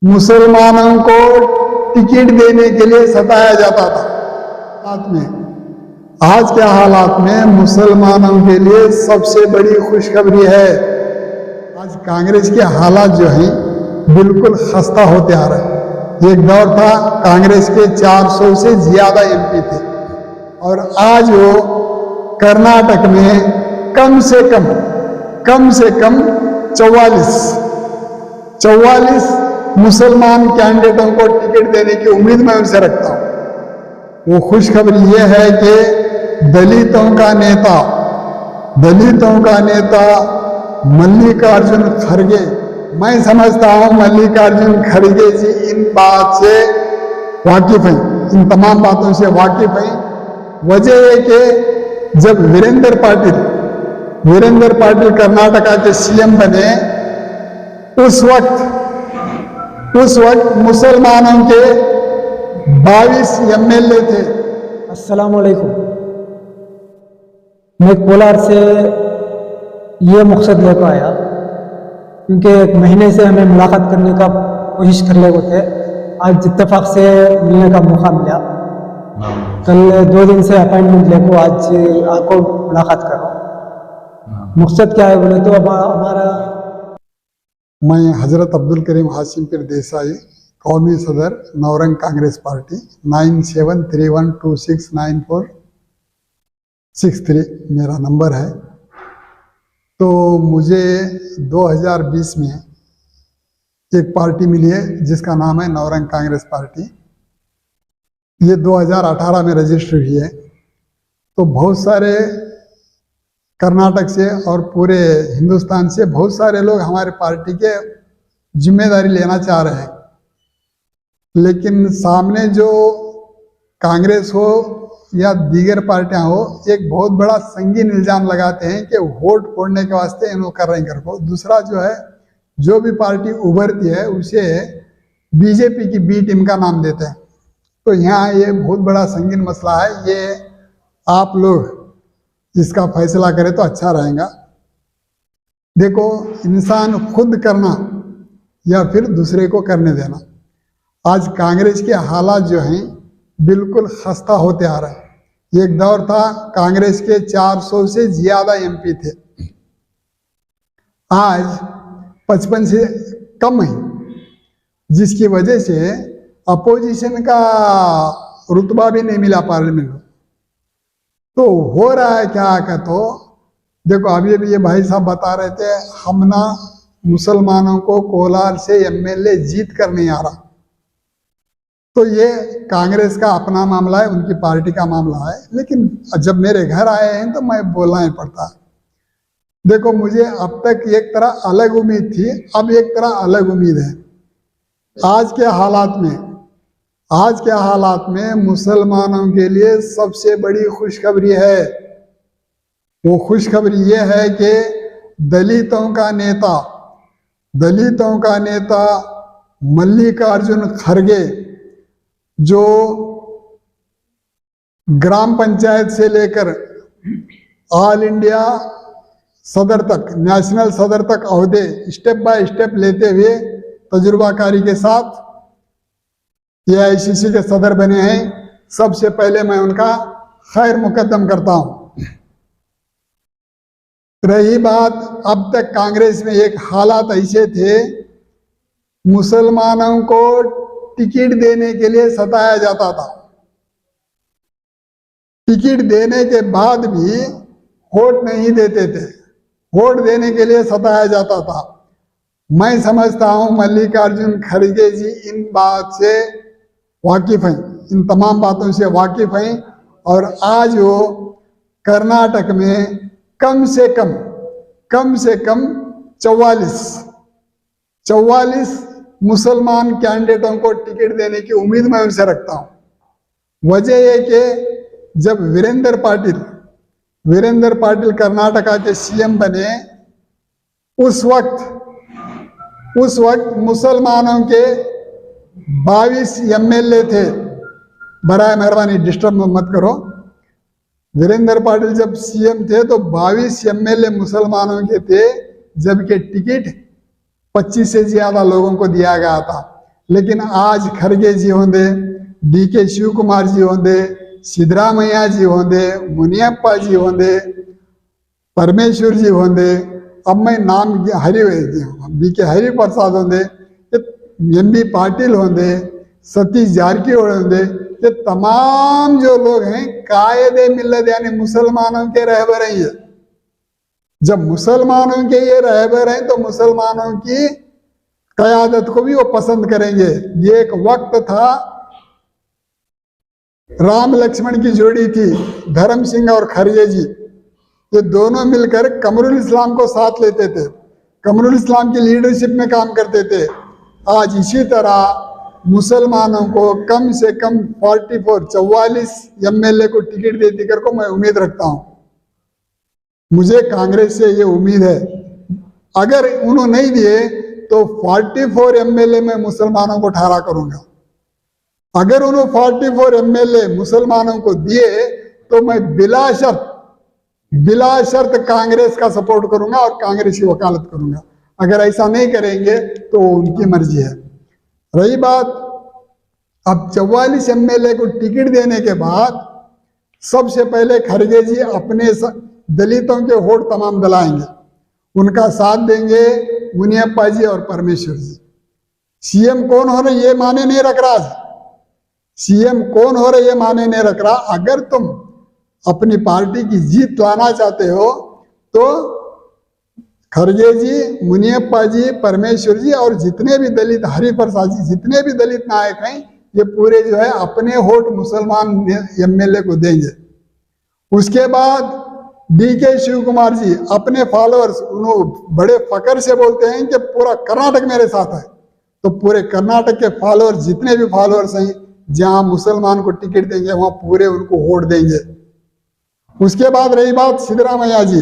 मुसलमानों को टिकट देने के लिए सताया जाता था। हालात में आज के हालात में मुसलमानों के लिए सबसे बड़ी खुशखबरी है। आज कांग्रेस के हालात जो हैं बिल्कुल खस्ता होते आ रहे हैं। एक दौर था कांग्रेस के 400 से ज्यादा एमपी थे और आज वो कर्नाटक में कम से कम 44 मुसलमान कैंडिडेटों को टिकट देने की उम्मीद मैं उनसे रखता हूं। वो खुशखबरी ये है कि दलितों का नेता मल्लिकार्जुन खड़गे, मैं समझता हूं मल्लिकार्जुन खड़गे जी इन बात से वाकिफ हैं, इन तमाम बातों से वाकिफ हैं। वजह है कि जब वीरेंद्र पाटिल कर्नाटका के सीएम बने उस वक्त मुसलमानों के 22 एमएलए थे। अस्सलाम वालेकुम। मैं कोलार से ये मकसद लेकर आया क्योंकि एक महीने से हमें मुलाकात करने का कोशिश कर रहे थे। आज इत्तेफाक से मिलने का मौका मिला। कल 2 दिन से अपॉइंटमेंट लेकर आज आपको मुलाकात कर रहा हूँ। मकसद क्या है बोले तो हमारा मैं हजरत अब्दुल करीम हाशिम पीर देसाई, कौमी सदर नौरंग कांग्रेस पार्टी, 9731269463 मेरा नंबर है। तो मुझे 2020 में एक पार्टी मिली है जिसका नाम है नौरंग कांग्रेस पार्टी। ये 2018 में रजिस्टर हुई है। तो बहुत सारे कर्नाटक से और पूरे हिंदुस्तान से बहुत सारे लोग हमारे पार्टी के जिम्मेदारी लेना चाह रहे हैं, लेकिन सामने जो कांग्रेस हो या दीगर पार्टियां हो एक बहुत बड़ा संगीन इल्जाम लगाते हैं कि वोट फोड़ने के वास्ते इन्हों कर रहे हैं घर को। दूसरा जो है, जो भी पार्टी उभरती है उसे बीजेपी की बी टीम का नाम देते हैं। तो यहाँ ये बहुत बड़ा संगीन मसला है। ये आप लोग इसका फैसला करें तो अच्छा रहेगा। देखो, इंसान खुद करना या फिर दूसरे को करने देना। आज कांग्रेस के हालात जो हैं बिल्कुल खस्ता होते आ रहे हैं। एक दौर था कांग्रेस के 400 से ज्यादा एमपी थे, आज 55 से कम है, जिसकी वजह से अपोजिशन का रुतबा भी नहीं मिला पार्लियामेंट में। तो हो रहा है क्या का, तो देखो अभी भी ये भाई साहब बता रहे थे हम ना मुसलमानों को कोलार से एमएलए जीत कर नहीं आ रहा। तो ये कांग्रेस का अपना मामला है, उनकी पार्टी का मामला है, लेकिन जब मेरे घर आए हैं तो मैं बोलना ही पड़ता है। देखो, मुझे अब तक एक तरह अलग उम्मीद थी, अब एक तरह अलग उम्मीद है। आज के हालात में मुसलमानों के लिए सबसे बड़ी खुशखबरी है। वो खुशखबरी ये है कि दलितों का नेता मल्लिकार्जुन खड़गे, जो ग्राम पंचायत से लेकर ऑल इंडिया सदर तक, नेशनल सदर तक ओहदे स्टेप बाय स्टेप लेते हुए तजुर्बाकारी के साथ एआईसीसी के सदर बने हैं, सबसे पहले मैं उनका खैर मुकद्दम करता हूं। रही बात, अब तक कांग्रेस में एक हालात ऐसे थे, मुसलमानों को टिकट देने के लिए सताया जाता था। टिकट देने के बाद भी वोट नहीं देते थे, वोट देने के लिए सताया जाता था। मैं समझता हूं मल्लिकार्जुन खड़गे जी इन बात से वाकिफ हैं, इन तमाम बातों से वाकिफ हैं। और आज वो कर्नाटक में कम से कम 44 मुसलमान कैंडिडेटों को टिकट देने की उम्मीद मैं उनसे रखता हूं। वजह है कि जब वीरेंद्र पाटिल कर्नाटका के सीएम बने उस वक्त मुसलमानों के 22 एमएलए थे। बराए मेहरबानी डिस्टर्ब मत करो। वीरेंद्र पाटिल जब सीएम थे तो 22 एमएलए मुसलमानों के थे, जबकि टिकट 25 से ज्यादा लोगों को दिया गया था। लेकिन आज खरगे जी होंदे, DK शिव कुमार जी होंदे, सिद्धरामैया जी होंदे, मुनियप्पा जी होंदे, परमेश्वर जी होंदे, अब मैं नाम BK हरि प्रसाद होंदे, MB पाटिल होंदे, सतीश जारकीहोली होंदे, ये तमाम जो लोग हैं कायदे मिल्लत यानी मुसलमानों के रहबर हैं। ये जब मुसलमानों के ये रहबर हैं तो मुसलमानों की क़यादत को भी वो पसंद करेंगे। ये एक वक्त था, राम लक्ष्मण की जोड़ी थी, धर्म सिंह और खरगे जी, ये दोनों मिलकर कमरुल इस्लाम को साथ लेते थे, कमरुल इस्लाम की लीडरशिप में काम करते थे। आज इसी तरह मुसलमानों को कम से कम 44 MLA को टिकट दे देकर को मैं उम्मीद रखता हूं। मुझे कांग्रेस से ये उम्मीद है, अगर उन्होंने नहीं दिए तो 44 MLA मैं मुसलमानों को ठहरा करूंगा। अगर उन्होंने 44 MLA मुसलमानों को दिए तो मैं बिला शर्त कांग्रेस का सपोर्ट करूंगा और कांग्रेस की वकालत करूंगा। अगर ऐसा नहीं करेंगे तो उनकी मर्जी है। रही बात अब 44 MLA को टिकट देने के बाद सबसे पहले खरगे जी अपने दलितों के वोट तमाम दिलाएंगे, उनका साथ देंगे मुनियप्पा जी और परमेश्वर जी। CM कौन हो रहे ये माने नहीं रख रहा, CM कौन हो रहे ये माने नहीं रख रहा। अगर तुम अपनी पार्टी की जीत लाना चाहते हो तो खरगे जी, मुनियप्पा जी, परमेश्वर जी और जितने भी दलित, हरि प्रसाद जी, जितने भी दलित नायक हैं, ये पूरे जो है अपने वोट मुसलमान MLA को देंगे। उसके बाद DK शिव कुमार जी अपने फॉलोअर्स, उन्होंने बड़े फकर से बोलते हैं कि पूरा कर्नाटक मेरे साथ है, तो पूरे कर्नाटक के फॉलोअर्स, जितने भी फॉलोअर्स हैं, जहां मुसलमान को टिकट देंगे वहां पूरे उनको वोट देंगे। उसके बाद रही बात सिद्धरामैया जी,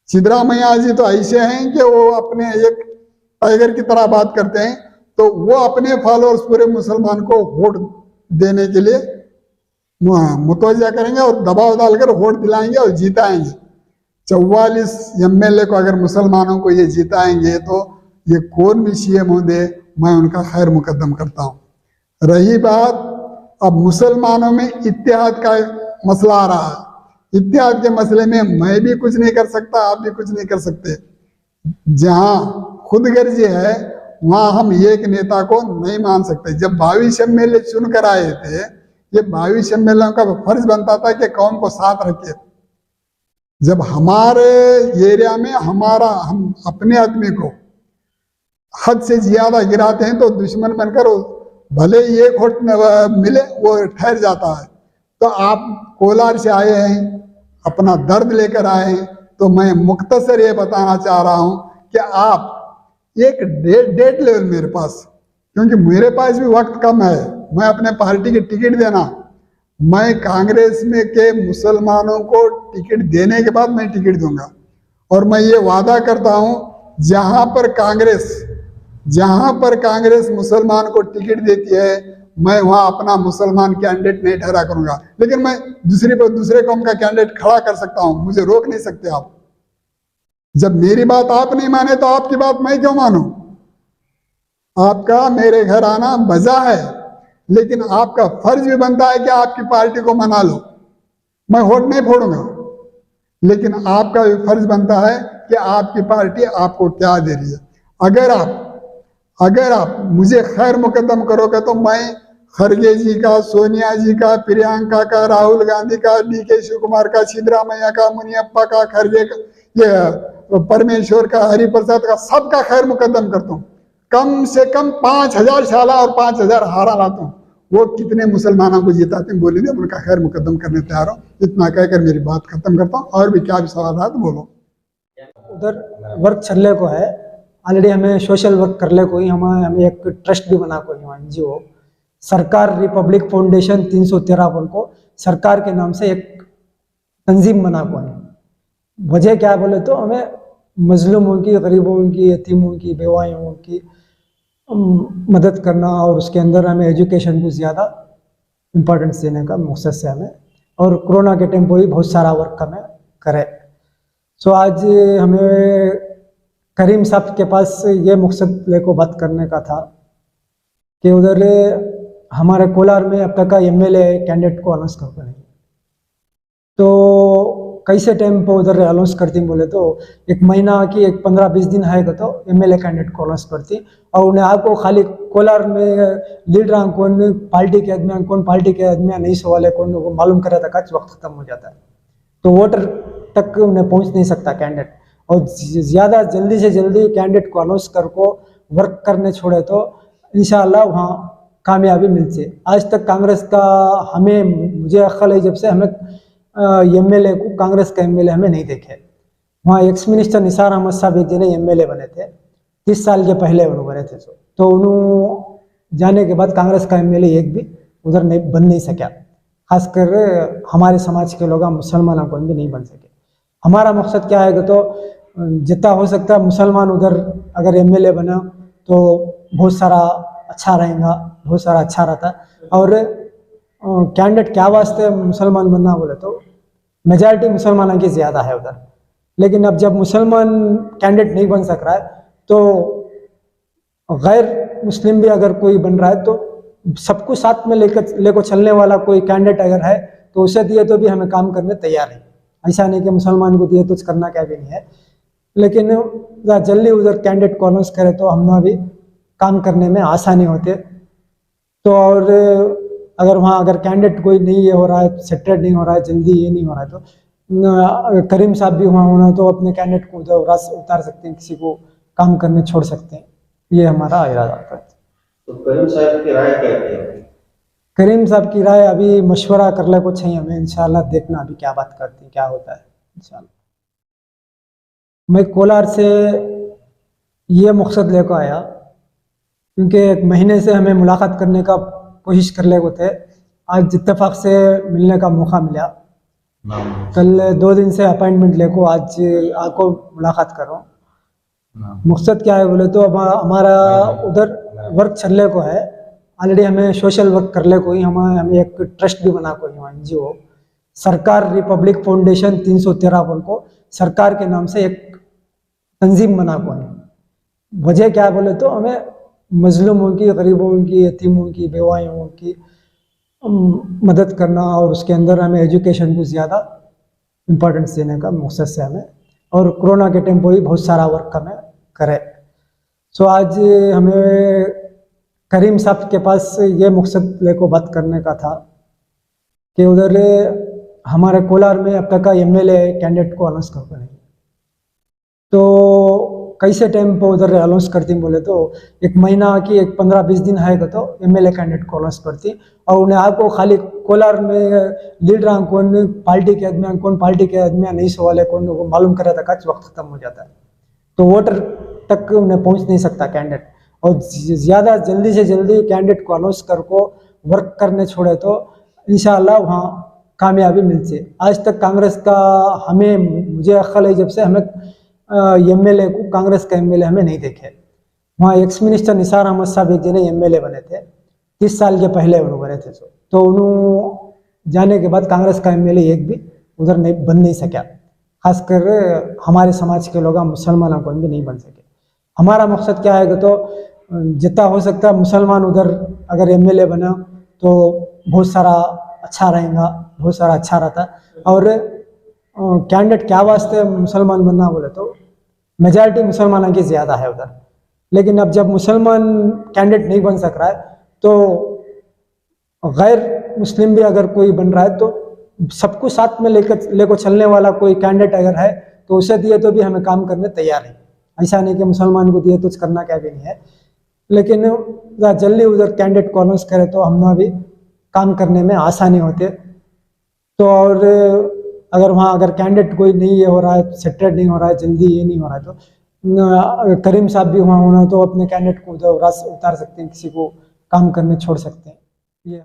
सिद्धरामैया जी तो ऐसे हैं कि वो अपने एक टाइगर की तरह बात करते हैं, तो वो अपने फॉलोअर्स पूरे मुसलमान को वोट देने के लिए मुतवज्जा करेंगे और दबाव डालकर वोट दिलाएंगे और जीताएंगे। 44 MLA को अगर मुसलमानों को ये जिताएंगे तो ये कौन भी CM होंगे, मैं उनका खैर मुकद्दम करता हूं। रही बात अब मुसलमानों में इत्तेहाद का मसला आ रहा है, इत्तेहाद के मसले में मैं भी कुछ नहीं कर सकता, आप भी कुछ नहीं कर सकते। जहां खुदगर्जी है वहां हम एक नेता को नहीं मान सकते। जब 22 MLA चुनकर आए थे, ये 22 MLA का फर्ज बनता था कि कौम को साथ रखे। जब हमारे एरिया में हम अपने आदमी को हद से ज्यादा गिराते हैं तो दुश्मन बनकर भले एक वोट मिले वो ठहर जाता है। तो आप कोलार से आए हैं, अपना दर्द लेकर आए हैं, तो मैं मुख्तसर ये बताना चाह रहा हूं कि आप एक डेट लेवल मेरे पास, क्योंकि मेरे पास भी वक्त कम है, मैं अपने पार्टी की टिकट देना, मैं कांग्रेस में के मुसलमानों को टिकट देने के बाद मैं टिकट दूंगा। और मैं ये वादा करता हूं जहां पर कांग्रेस मुसलमान को टिकट देती है, मैं वहां अपना मुसलमान कैंडिडेट नहीं ठहरा करूंगा। लेकिन मैं दूसरे कौम का कैंडिडेट खड़ा कर सकता हूं, मुझे रोक नहीं सकते आप। जब मेरी बात आप नहीं माने तो आपकी बात मैं क्यों मानूं? आपका मेरे घर आना मजा है, लेकिन आपका फर्ज भी बनता है कि आपकी पार्टी को मना लो। मैं वोट नहीं फोड़ूंगा, लेकिन आपका भी फर्ज बनता है कि आपकी पार्टी आपको क्या दे रही है। अगर आप मुझे खैर मुकद्दम करोगे तो मैं खरगे जी का, सोनिया जी का, प्रियंका का, राहुल गांधी का, DK शिव कुमार का, सिद्धरामैया का, मुनियप्पा का, खरगे का, ये परमेश्वर का, हरि प्रसाद का, सबका खैर मुकद्दम करता हूँ। कम से कम 5000 शाला और 5000 हारा लाता हूँ। वो कितने मुसलमानों को जिताते हैं बोलिए, उनका खैर मुकद्दम करने तैयार हूँ। इतना कहकर मेरी बात खत्म करता हूँ। और भी क्या भी सवाल रहा तो बोलो। उधर वर्क चलने को है, ऑलरेडी हमें सोशल वर्क करने को ही हमें एक ट्रस्ट भी बना को NGO सरकार रिपब्लिक फाउंडेशन 313 को सरकार के नाम से एक तंजीम बना को है। वजह क्या बोले तो हमें मजलूमों की, गरीबों की, यतीमों की, बेवाओं की मदद करना और उसके अंदर हमें एजुकेशन को ज़्यादा इम्पोर्टेंस देने का मकसद से हमें, और कोरोना के टाइम पर भी बहुत सारा वर्क हमें करे। सो आज हमें करीम साहब के पास ये मकसद लेको बात करने का था कि उधर हमारे कोलार में अब तक का एमएलए कैंडिडेट को अनाउंस कर नहीं, तो कैसे टाइम पर उधर अनाउंस करती बोले तो एक महीना की एक 15-20 दिन आएगा तो एमएलए कैंडिडेट को अनाउंस करती, और उन्हें आपको खाली कोलार में लीडर कौन पार्टी के आदमी कौन पार्टी के आदमी नहीं सवाल है कौन वो मालूम करे तक वक्त खत्म हो जाता है, तो वोटर तक उन्हें पहुंच नहीं सकता कैंडिडेट। और ज़्यादा जल्दी से जल्दी कैंडिडेट को अनाउंस कर को वर्क करने छोड़े तो इंशाल्लाह वहाँ कामयाबी मिलती है। आज तक कांग्रेस का हमें मुझे अक्ल है जब से हमें एमएलए को कांग्रेस का एमएलए हमें नहीं देखे। वहाँ एक्स मिनिस्टर निसार अहमद साहब एक जने एमएलए बने थे 30 साल के पहले उन्होंने बने थे, तो उन्होंने जाने के बाद कांग्रेस का एमएलए एक भी उधर नहीं बन नहीं सका, खासकर हमारे समाज के लोग मुसलमानों को भी नहीं बन सके। हमारा मकसद क्या है तो जितना हो सकता है मुसलमान उधर अगर एमएलए बना तो बहुत सारा अच्छा रहेगा, बहुत सारा अच्छा रहता। और कैंडिडेट क्या वास्ते मुसलमान बनना बोले तो मेजॉरिटी मुसलमानों की ज़्यादा है उधर, लेकिन अब जब मुसलमान कैंडिडेट नहीं बन सक रहा है तो गैर मुस्लिम भी अगर कोई बन रहा है तो सबको साथ में लेकर चलने वाला कोई कैंडिडेट अगर है तो उसे दिए तो भी हमें काम करने तैयार है। ऐसा नहीं कि मुसलमान को दिए तो करना क्या भी नहीं है, लेकिन जल्दी उधर कैंडिडेट को अनाउंस करे तो हम भी काम करने में आसानी होते। तो और अगर वहाँ अगर कैंडिडेट कोई नहीं ये हो रहा है, सेटरेट नहीं हो रहा है, जल्दी ये नहीं हो रहा है तो करीम साहब भी वहाँ होना तो अपने कैंडिडेट को उतार सकते हैं, किसी को काम करने छोड़ सकते हैं, ये हमारा इरादा है। तो करीम साहब की राय क्या है? करीम साहब की राय अभी मशवरा कर ले कुछ चाहिए हमें, इंशाल्लाह देखना अभी क्या बात करती क्या होता है इंशाल्लाह। मैं कोलार से ये मकसद लेकर आया क्योंकि एक महीने से हमें मुलाकात करने का कोशिश कर ले थे, आज इत्तेफाक से मिलने का मौका मिला। कल 2 दिन से अपॉइंटमेंट लेको आज आपको मुलाकात करो। मकसद क्या है बोले तो हमारा उधर वर्क चलने को है, ऑलरेडी हमें सोशल वर्क कर ले कोई हमें एक ट्रस्ट भी बना कोई एनजीओ सरकार रिपब्लिक फाउंडेशन 313 बोल को सरकार के नाम से एक तंजीम बना कोई। वजह क्या बोले तो हमें मजलूमों की, गरीबों की, यतीमों की, बेवाओं की मदद करना और उसके अंदर हमें एजुकेशन को ज़्यादा इम्पोर्टेंस देने का मकसद से हमें, और कोरोना के टाइम पर भी बहुत सारा वर्क हमें करे। सो आज हमें करीम साहब के पास ये मकसद लेको बात करने का था कि उधर हमारे कोलार में अब तक का एमएलए कैंडिडेट को अनाउंस कर नहीं, तो कैसे टाइम पर उधर अनाउंस करती बोले तो एक महीना की एक 15-20 दिन आएगा तो एमएलए कैंडिडेट को अनाउंस करती, और उन्हें आपको खाली कोलार में लीडर कौन पार्टी के आदमी कौन पार्टी के आदमी नहीं सवाल है कौन वो मालूम करे तक वक्त खत्म हो जाता है, तो वोटर तक उन्हें पहुंच नहीं सकता कैंडिडेट। और ज़्यादा जल्दी से जल्दी कैंडिडेट को अनाउंस कर को वर्क करने छोड़े तो इंशाल्लाह वहाँ कामयाबी मिलती है। आज तक कांग्रेस का हमें मुझे अक्ल है जब से हमें एमएलए को कांग्रेस का एमएलए हमें नहीं देखे। वहाँ एक्स मिनिस्टर निसार अहमद साहब एक जने एमएलए बने थे 30 साल के पहले उन्होंने बने थे, तो उन्होंने जाने के बाद कांग्रेस का एमएलए एक भी उधर नहीं बन नहीं सका, खासकर हमारे समाज के लोग मुसलमानों को भी नहीं बन सके। हमारा मकसद क्या है तो जितना हो सकता है मुसलमान उधर अगर एमएलए बना तो बहुत सारा अच्छा रहेगा, बहुत सारा अच्छा रहता। और कैंडिडेट क्या वास्ते मुसलमान बनना बोले तो मेजॉरिटी मुसलमानों की ज़्यादा है उधर, लेकिन अब जब मुसलमान कैंडिडेट नहीं बन सक रहा है तो गैर मुस्लिम भी अगर कोई बन रहा है तो सबको साथ में लेकर चलने वाला कोई कैंडिडेट अगर है तो उसे दिए तो भी हमें काम करने तैयार है। ऐसा नहीं कि मुसलमान को दिए तो करना क्या भी नहीं है, लेकिन जल्दी उधर कैंडिडेट को अनाउंस करे तो हम भी काम करने में आसानी होते। तो और अगर वहाँ अगर कैंडिडेट कोई नहीं ये हो रहा है, सेटरेट नहीं हो रहा है, जल्दी ये नहीं हो रहा है तो करीम साहब भी वहाँ होना तो अपने कैंडिडेट को उतार सकते हैं, किसी को काम करने छोड़ सकते हैं। ये